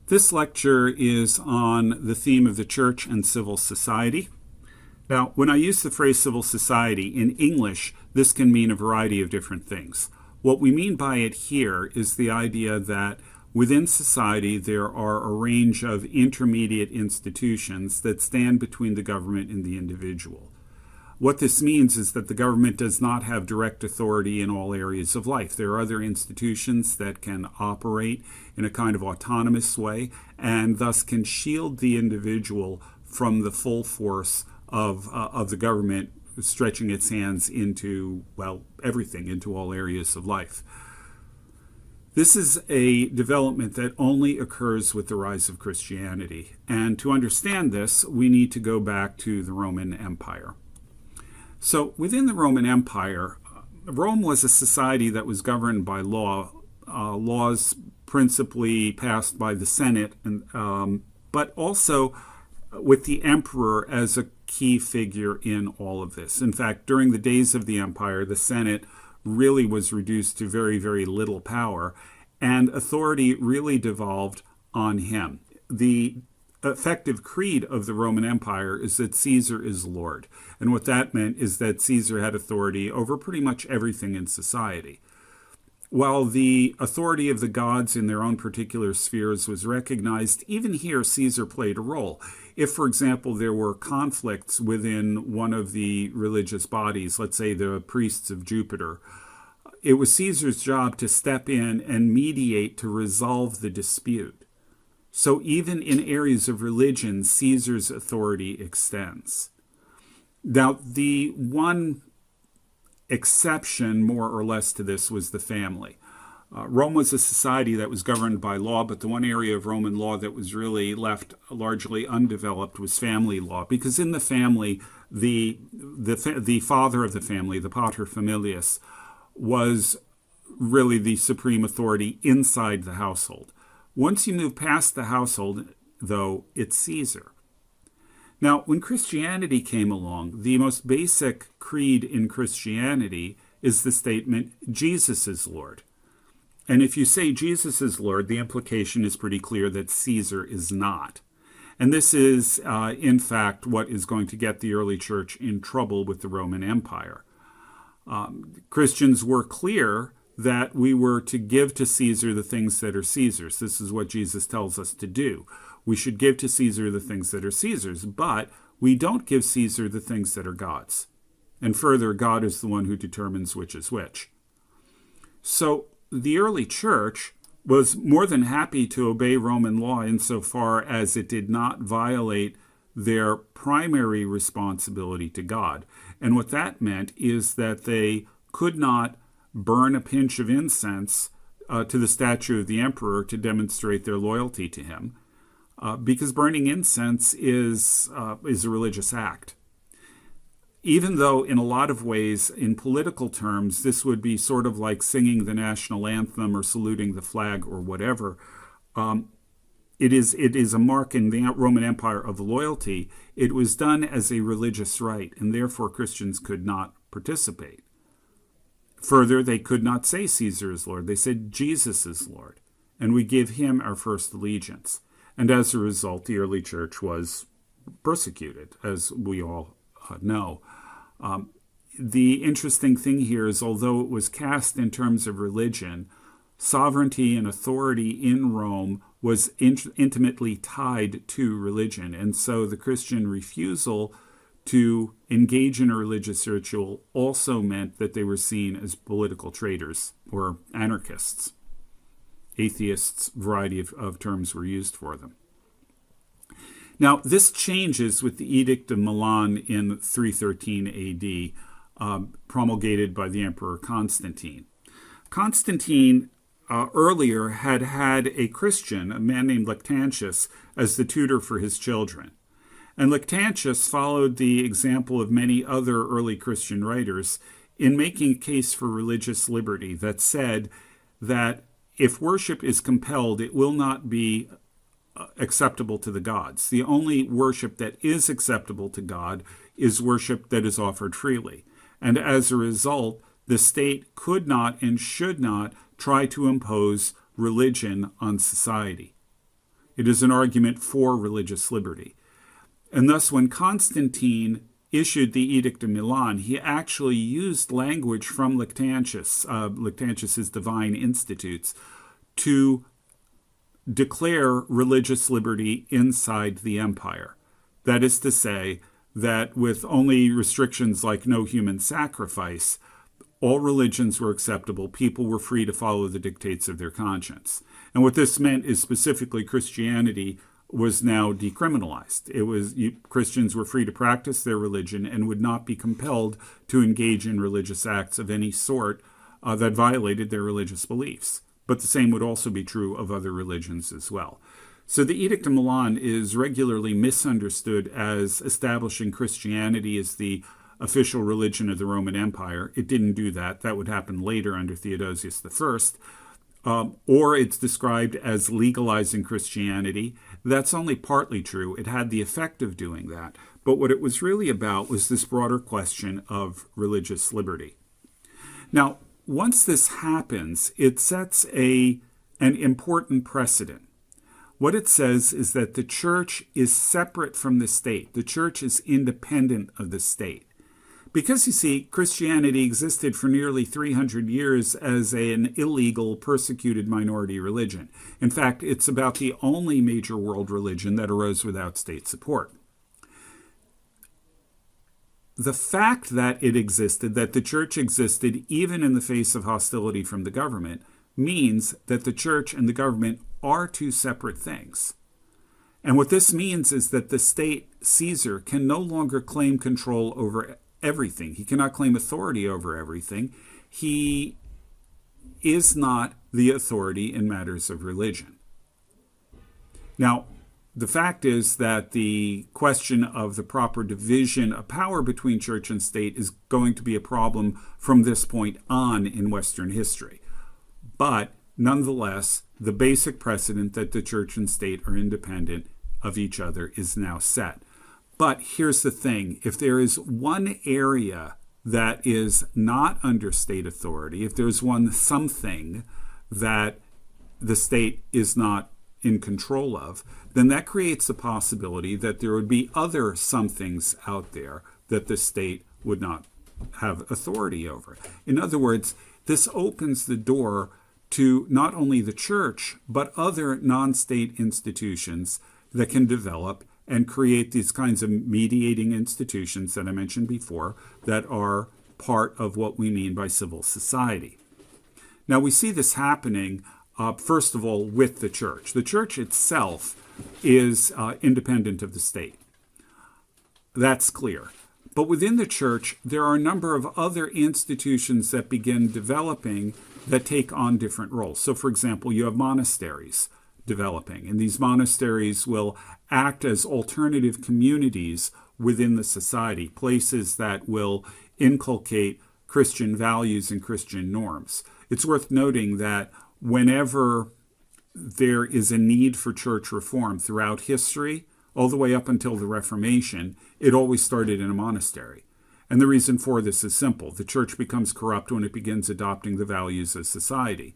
This lecture is on the theme of the church and civil society. Now, when I use the phrase civil society in English, this can mean a variety of different things. What we mean by it here is the idea that within society there are a range of intermediate institutions that stand between the government and the individual. What this means is that the government does not have direct authority in all areas of life. There are other institutions that can operate in a kind of autonomous way and thus can shield the individual from the full force of the government stretching its hands into, well, everything, into all areas of life. This is a development that only occurs with the rise of Christianity. And to understand this, we need to go back to the Roman Empire. So within the Roman Empire, Rome was a society that was governed by laws principally passed by the Senate, but also with the emperor as a key figure in all of this. In fact, during the days of the empire, the Senate really was reduced to very, very little power, and authority really devolved on him. The effective creed of the Roman Empire is that Caesar is Lord. And what that meant is that Caesar had authority over pretty much everything in society. While the authority of the gods in their own particular spheres was recognized, even here Caesar played a role. If, for example, there were conflicts within one of the religious bodies, let's say the priests of Jupiter, it was Caesar's job to step in and mediate to resolve the dispute. So even in areas of religion, Caesar's authority extends. Now, the one exception, more or less, to this was the family. Rome was a society that was governed by law, but the one area of Roman law that was really left largely undeveloped was family law, because in the family, the father of the family, the pater familias, was really the supreme authority inside the household. Once you move past the household, though, it's Caesar. Now, when Christianity came along, the most basic creed in Christianity is the statement, Jesus is Lord. And if you say Jesus is Lord, the implication is pretty clear that Caesar is not. And this is, in fact, what is going to get the early church in trouble with the Roman Empire. Christians were clear that we were to give to Caesar the things that are Caesar's. This is what Jesus tells us to do. We should give to Caesar the things that are Caesar's, but we don't give Caesar the things that are God's. And further, God is the one who determines which is which. So the early church was more than happy to obey Roman law insofar as it did not violate their primary responsibility to God. And what that meant is that they could not burn a pinch of incense to the statue of the emperor to demonstrate their loyalty to him, because burning incense is a religious act. Even though in a lot of ways, in political terms, this would be sort of like singing the national anthem or saluting the flag or whatever, it is a mark in the Roman Empire of loyalty. It was done as a religious rite, and therefore Christians could not participate. Further, they could not say Caesar is Lord. They said Jesus is Lord, and we give him our first allegiance. And as a result, the early church was persecuted, as we all know. The interesting thing here is, although it was cast in terms of religion, sovereignty and authority in Rome was intimately tied to religion. And so the Christian refusal to engage in a religious ritual also meant that they were seen as political traitors or anarchists. Atheists, variety of terms were used for them. Now, this changes with the Edict of Milan in 313 AD, promulgated by the Emperor Constantine. Constantine earlier had a Christian, a man named Lactantius, as the tutor for his children. And Lactantius followed the example of many other early Christian writers in making a case for religious liberty that said that if worship is compelled, it will not be acceptable to the gods. The only worship that is acceptable to God is worship that is offered freely. And as a result, the state could not and should not try to impose religion on society. It is an argument for religious liberty. And thus, when Constantine issued the Edict of Milan, he actually used language from Lactantius's Divine Institutes to declare religious liberty inside the empire. That is to say that with only restrictions like no human sacrifice, all religions were acceptable. People were free to follow the dictates of their conscience. And what this meant is specifically Christianity was now decriminalized. Christians were free to practice their religion and would not be compelled to engage in religious acts of any sort that violated their religious beliefs. But the same would also be true of other religions as well. So the Edict of Milan is regularly misunderstood as establishing Christianity as the official religion of the Roman Empire. It didn't do that. That would happen later under Theodosius I. Or it's described as legalizing Christianity. That's only partly true. It had the effect of doing that. But what it was really about was this broader question of religious liberty. Now, once this happens, it sets an important precedent. What it says is that the church is separate from the state. The church is independent of the state. Because, you see, Christianity existed for nearly 300 years as an illegal, persecuted minority religion. In fact, it's about the only major world religion that arose without state support. The fact that it existed, that the church existed even in the face of hostility from the government, means that the church and the government are two separate things. And what this means is that the state, Caesar, can no longer claim control over everything. He cannot claim authority over everything. He is not the authority in matters of religion. Now, the fact is that the question of the proper division of power between church and state is going to be a problem from this point on in Western history. But nonetheless, the basic precedent that the church and state are independent of each other is now set. But here's the thing. If there is one area that is not under state authority, if there's something that the state is not in control of, then that creates the possibility that there would be other somethings out there that the state would not have authority over. In other words, this opens the door to not only the church, but other non-state institutions that can develop and create these kinds of mediating institutions that I mentioned before that are part of what we mean by civil society. Now, we see this happening, first of all, with the church. The church itself is independent of the state. That's clear. But within the church, there are a number of other institutions that begin developing that take on different roles. So, for example, you have monasteries developing, and these monasteries will act as alternative communities within the society, places that will inculcate Christian values and Christian norms. It's worth noting that whenever there is a need for church reform throughout history, all the way up until the Reformation, it always started in a monastery. And the reason for this is simple. The church becomes corrupt when it begins adopting the values of society.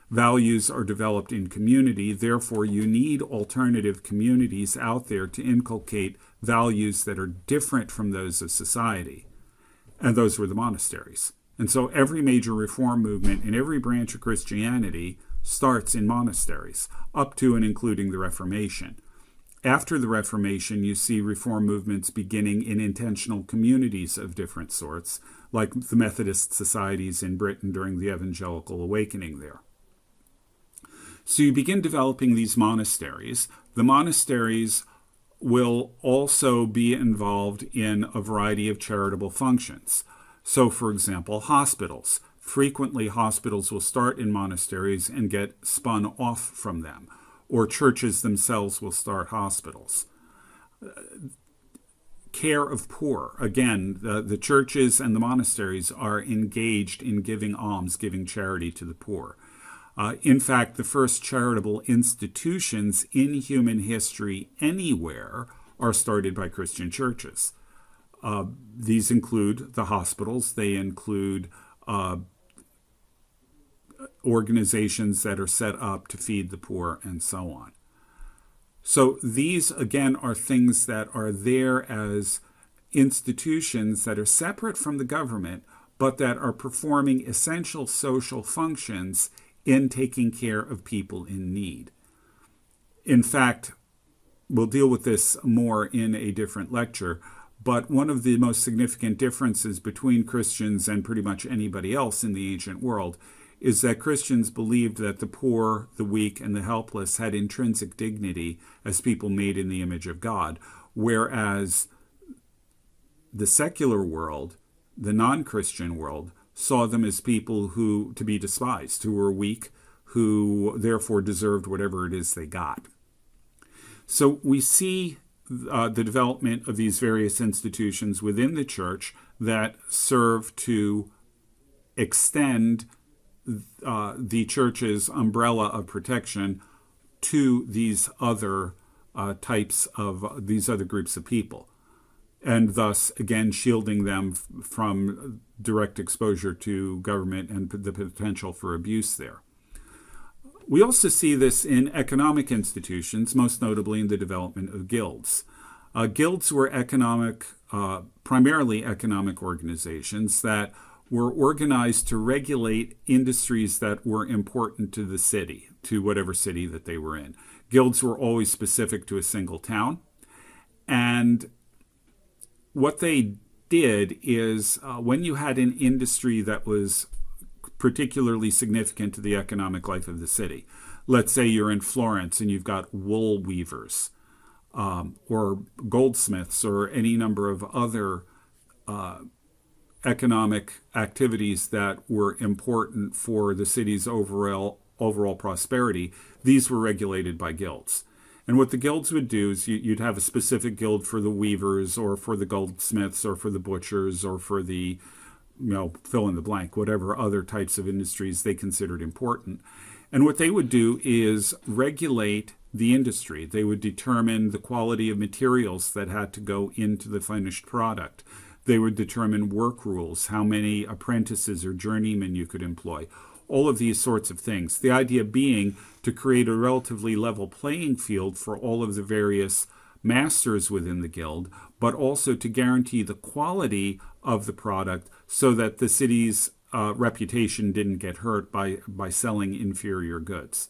Values are developed in community, therefore you need alternative communities out there to inculcate values that are different from those of society. And those were the monasteries. And so every major reform movement in every branch of Christianity starts in monasteries, up to and including the Reformation. After the Reformation, you see reform movements beginning in intentional communities of different sorts, like the Methodist societies in Britain during the Evangelical Awakening there. So you begin developing these monasteries. The monasteries will also be involved in a variety of charitable functions. So, for example, hospitals. Frequently, hospitals will start in monasteries and get spun off from them, or churches themselves will start hospitals. Care of poor. Again, the churches and the monasteries are engaged in giving alms, giving charity to the poor. In fact, the first charitable institutions in human history anywhere are started by Christian churches. These include the hospitals. They include organizations that are set up to feed the poor and so on. So these, again, are things that are there as institutions that are separate from the government, but that are performing essential social functions in taking care of people in need. In fact, we'll deal with this more in a different lecture, but one of the most significant differences between Christians and pretty much anybody else in the ancient world is that Christians believed that the poor, the weak, and the helpless had intrinsic dignity as people made in the image of God, whereas the secular world, the non-Christian world, saw them as people who to be despised, who were weak, who therefore deserved whatever it is they got. So we see the development of these various institutions within the church that serve to extend the church's umbrella of protection to these other these other groups of people, and thus, again, shielding them from direct exposure to government and the potential for abuse there. We also see this in economic institutions, most notably in the development of guilds. Guilds were primarily economic organizations that were organized to regulate industries that were important to the city, to whatever city that they were in. Guilds were always specific to a single town. And what they did is when you had an industry that was particularly significant to the economic life of the city, let's say you're in Florence and you've got wool weavers or goldsmiths or any number of other economic activities that were important for the city's overall prosperity, these were regulated by guilds. And what the guilds would do is you'd have a specific guild for the weavers or for the goldsmiths or for the butchers or for the, fill in the blank, whatever other types of industries they considered important. And what they would do is regulate the industry. They would determine the quality of materials that had to go into the finished product. They would determine work rules, how many apprentices or journeymen you could employ, all of these sorts of things. The idea being to create a relatively level playing field for all of the various masters within the guild, but also to guarantee the quality of the product so that the city's reputation didn't get hurt by selling inferior goods.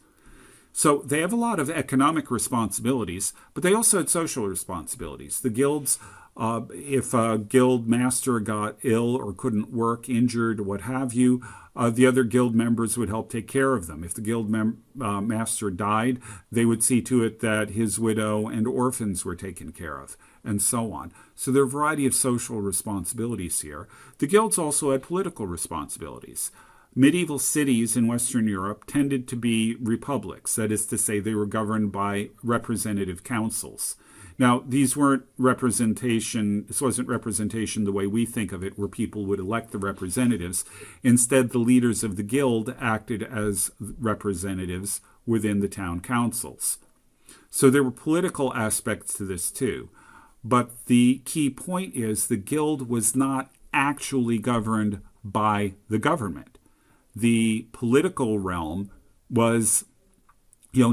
So they have a lot of economic responsibilities, but they also had social responsibilities. The guilds, if a guild master got ill or couldn't work, injured, what have you, the other guild members would help take care of them. If the guild master died, they would see to it that his widow and orphans were taken care of, and so on. So there are a variety of social responsibilities here. The guilds also had political responsibilities. Medieval cities in Western Europe tended to be republics, that is to say, they were governed by representative councils. Now, this wasn't representation the way we think of it, where people would elect the representatives. Instead, the leaders of the guild acted as representatives within the town councils. So there were political aspects to this too. But the key point is the guild was not actually governed by the government. The political realm was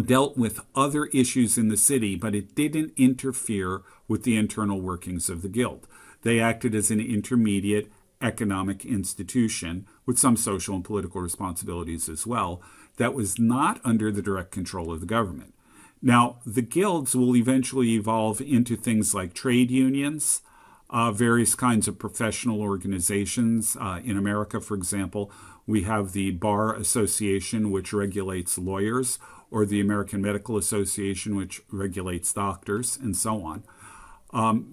dealt with other issues in the city, but it didn't interfere with the internal workings of the guild. They acted as an intermediate economic institution with some social and political responsibilities as well that was not under the direct control of the government. Now, the guilds will eventually evolve into things like trade unions, various kinds of professional organizations. In America, for example, we have the Bar Association, which regulates lawyers, or the American Medical Association, which regulates doctors, and so on.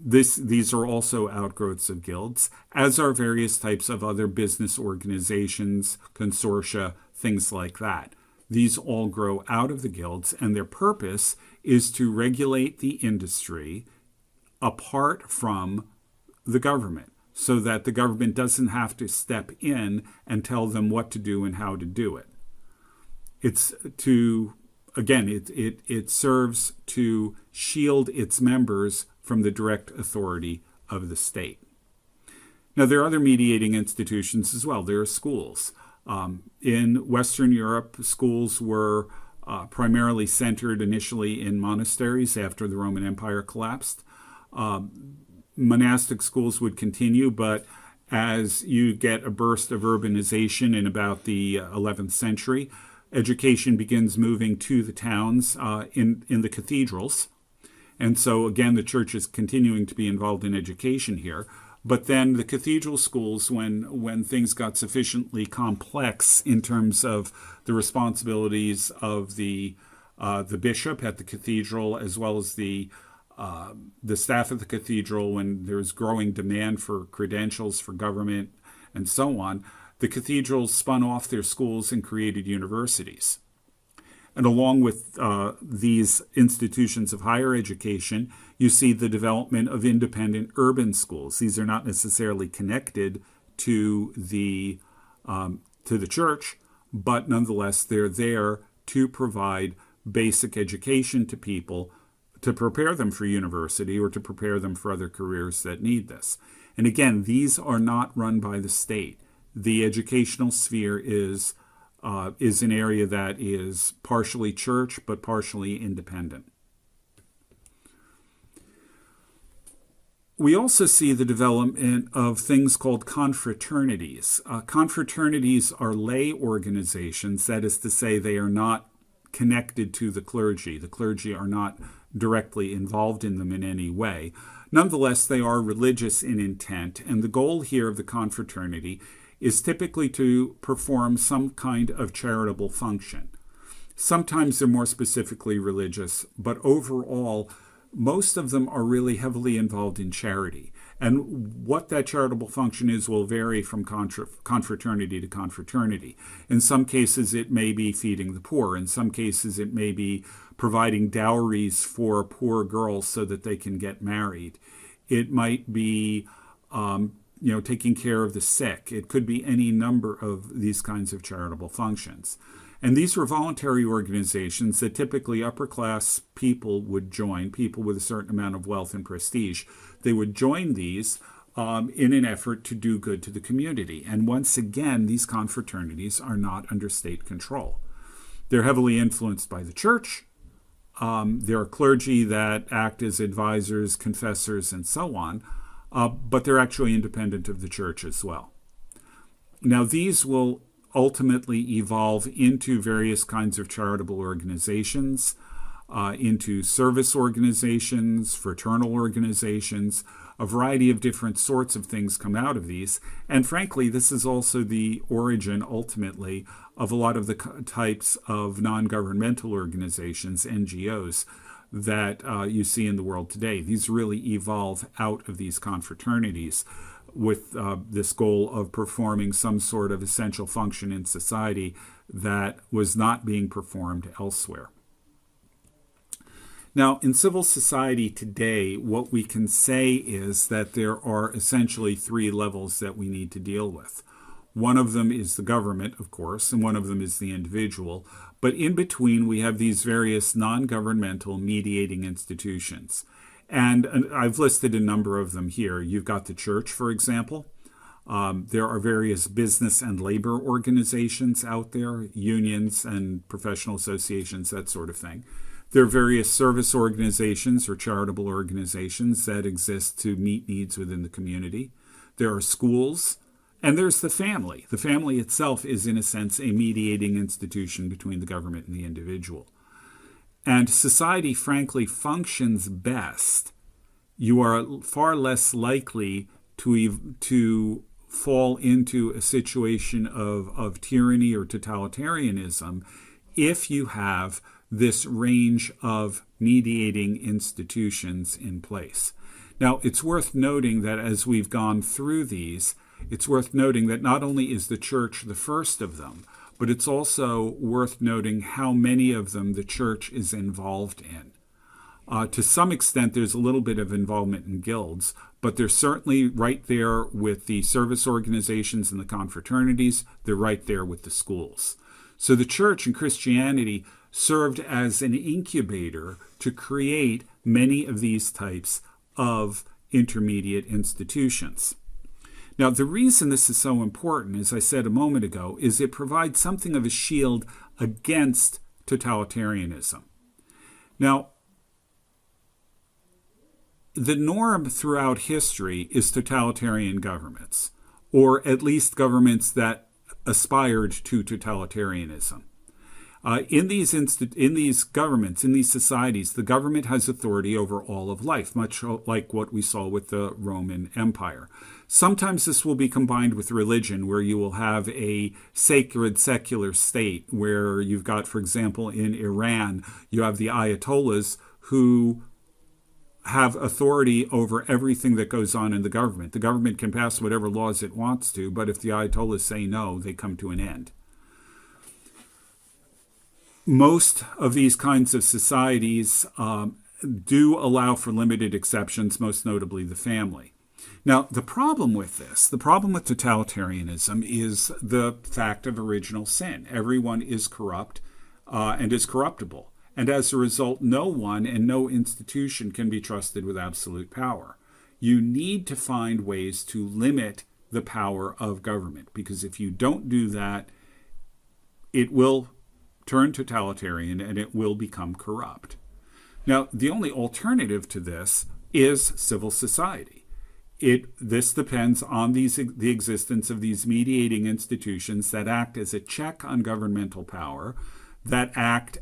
These are also outgrowths of guilds, as are various types of other business organizations, consortia, things like that. These all grow out of the guilds, and their purpose is to regulate the industry apart from the government, so that the government doesn't have to step in and tell them what to do and how to do it. It serves to shield its members from the direct authority of the state. Now, there are other mediating institutions as well. There are schools. In Western Europe, schools were primarily centered initially in monasteries after the Roman Empire collapsed. Monastic schools would continue, but as you get a burst of urbanization in about the 11th century, education begins moving to the towns in the cathedrals. And so, again, the church is continuing to be involved in education here. But then the cathedral schools, when things got sufficiently complex in terms of the responsibilities of the bishop at the cathedral, as well as the staff at the cathedral, when there's growing demand for credentials for government and so on, the cathedrals spun off their schools and created universities. And along with these institutions of higher education, you see the development of independent urban schools. These are not necessarily connected to the church, but nonetheless, they're there to provide basic education to people, to prepare them for university or to prepare them for other careers that need this. And again, these are not run by the state. The educational sphere is an area that is partially church but partially independent. We also see the development of things called confraternities. Confraternities are lay organizations, that is to say, they are not connected to the clergy. The clergy are not directly involved in them in any way. Nonetheless, they are religious in intent, and the goal here of the confraternity is typically to perform some kind of charitable function. Sometimes they're more specifically religious, but overall, most of them are really heavily involved in charity. And what that charitable function is will vary from confraternity to confraternity. In some cases, it may be feeding the poor. In some cases, it may be providing dowries for poor girls so that they can get married. It might be taking care of the sick. It could be any number of these kinds of charitable functions. And these were voluntary organizations that typically upper-class people would join, people with a certain amount of wealth and prestige. They would join these in an effort to do good to the community. And once again, these confraternities are not under state control. They're heavily influenced by the church. There are clergy that act as advisors, confessors, and so on, but they're actually independent of the church as well. Now, these will ultimately evolve into various kinds of charitable organizations, into service organizations, fraternal organizations. A variety of different sorts of things come out of these. And frankly, this is also the origin, ultimately, of a lot of the types of non-governmental organizations, NGOs, that you see in the world today. These really evolve out of these confraternities with this goal of performing some sort of essential function in society that was not being performed elsewhere. Now, in civil society today, what we can say is that there are essentially three levels that we need to deal with. One of them is the government, of course, and one of them is the individual. But in between, we have these various non-governmental mediating institutions. And I've listed a number of them here. You've got the church, for example. There are various business and labor organizations out there, unions and professional associations, that sort of thing. There are various service organizations or charitable organizations that exist to meet needs within the community. There are schools, and there's the family. The family itself is, in a sense, a mediating institution between the government and the individual. And society, frankly, functions best. You are far less likely to fall into a situation of tyranny or totalitarianism if you have this range of mediating institutions in place. Now, it's worth noting that as we've gone through these, it's worth noting that not only is the church the first of them, but it's also worth noting how many of them the church is involved in. To some extent, there's a little bit of involvement in guilds, but they're certainly right there with the service organizations and the confraternities. They're right there with the schools. So the church and Christianity served as an incubator to create many of these types of intermediate institutions. Now, the reason this is so important, as I said a moment ago, is it provides something of a shield against totalitarianism. Now, the norm throughout history is totalitarian governments, or at least governments that aspired to totalitarianism. In these governments, in these societies, the government has authority over all of life, much like what we saw with the Roman Empire. Sometimes this will be combined with religion, where you will have a sacred secular state, where you've got, for example, in Iran, you have the Ayatollahs who have authority over everything that goes on in the government. The government can pass whatever laws it wants to, but if the Ayatollahs say no, they come to an end. Most of these kinds of societies do allow for limited exceptions, most notably the family. Now, the problem with totalitarianism is the fact of original sin. Everyone is corrupt and is corruptible. And as a result, no one and no institution can be trusted with absolute power. You need to find ways to limit the power of government, because if you don't do that, it will turn totalitarian and it will become corrupt. Now, the only alternative to this is civil society. This depends on the existence of these mediating institutions that act as a check on governmental power, that act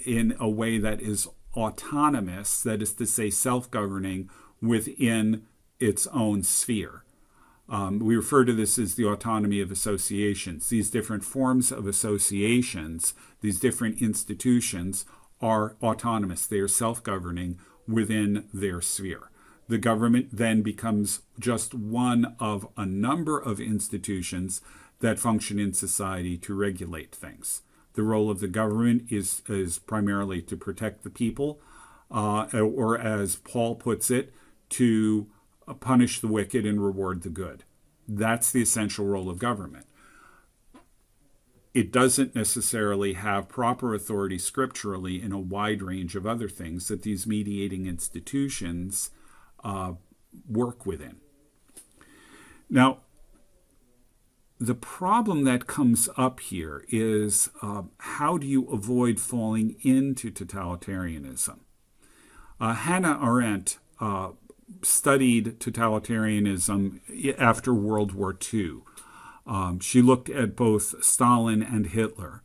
in a way that is autonomous, that is to say self-governing within its own sphere. We refer to this as the autonomy of associations. These different forms of associations, these different institutions are autonomous. They are self-governing within their sphere. The government then becomes just one of a number of institutions that function in society to regulate things. The role of the government is primarily to protect the people, or as Paul puts it, to punish the wicked and reward the good. That's the essential role of government. It doesn't necessarily have proper authority scripturally in a wide range of other things that these mediating institutions work within. Now, the problem that comes up here is how do you avoid falling into totalitarianism? Hannah Arendt studied totalitarianism after World War II. She looked at both Stalin and Hitler,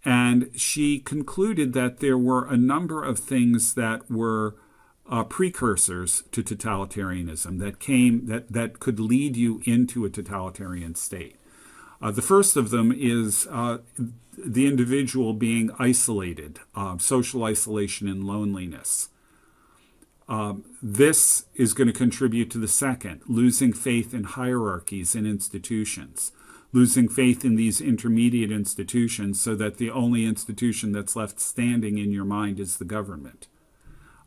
and she concluded that there were a number of things that were precursors to totalitarianism that could lead you into a totalitarian state. The first of them is the individual being isolated, social isolation and loneliness. This is going to contribute to the second, losing faith in hierarchies and institutions, losing faith in these intermediate institutions so that the only institution that's left standing in your mind is the government.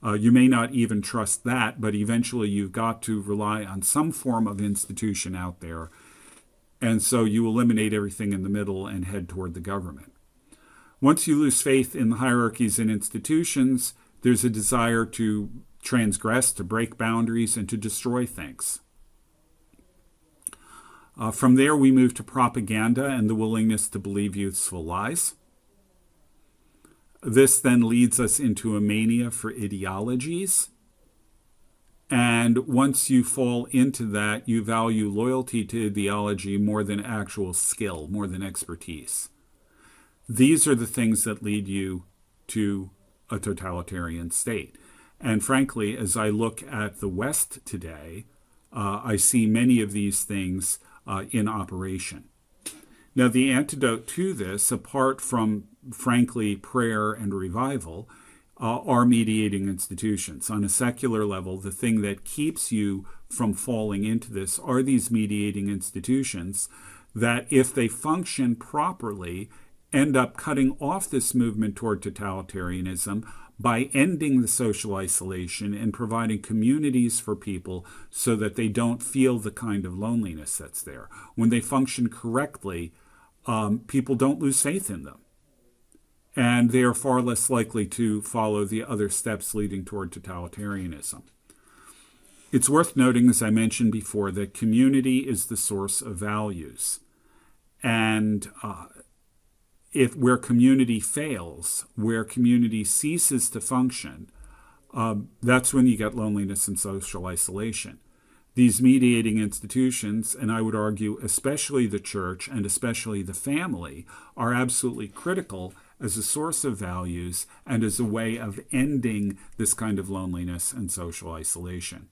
You may not even trust that, but eventually you've got to rely on some form of institution out there, and so you eliminate everything in the middle and head toward the government. Once you lose faith in the hierarchies and institutions, there's a desire to transgress, to break boundaries, and to destroy things. From there, we move to propaganda and the willingness to believe useful lies. This then leads us into a mania for ideologies. And once you fall into that, you value loyalty to ideology more than actual skill, more than expertise. These are the things that lead you to a totalitarian state. And frankly, as I look at the West today, I see many of these things in operation. Now, the antidote to this, apart from, frankly, prayer and revival, are mediating institutions. On a secular level, the thing that keeps you from falling into this are these mediating institutions that, if they function properly, end up cutting off this movement toward totalitarianism by ending the social isolation and providing communities for people so that they don't feel the kind of loneliness that's there. When they function correctly, people don't lose faith in them. And they are far less likely to follow the other steps leading toward totalitarianism. It's worth noting, as I mentioned before, that community is the source of values. And if where community fails, where community ceases to function, that's when you get loneliness and social isolation. These mediating institutions, and I would argue especially the church and especially the family, are absolutely critical as a source of values and as a way of ending this kind of loneliness and social isolation.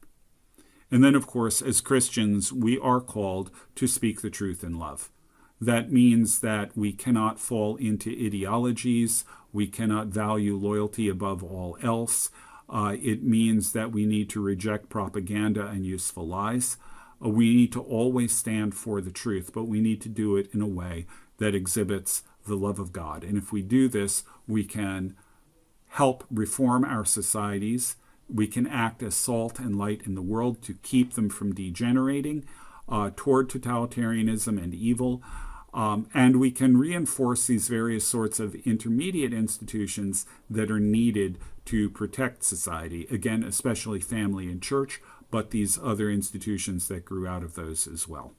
And then, of course, as Christians, we are called to speak the truth in love. That means that we cannot fall into ideologies. We cannot value loyalty above all else. It means that we need to reject propaganda and useful lies. We need to always stand for the truth, but we need to do it in a way that exhibits the love of God. And if we do this, we can help reform our societies. We can act as salt and light in the world to keep them from degenerating toward totalitarianism and evil. And we can reinforce these various sorts of intermediate institutions that are needed to protect society, again, especially family and church, but these other institutions that grew out of those as well.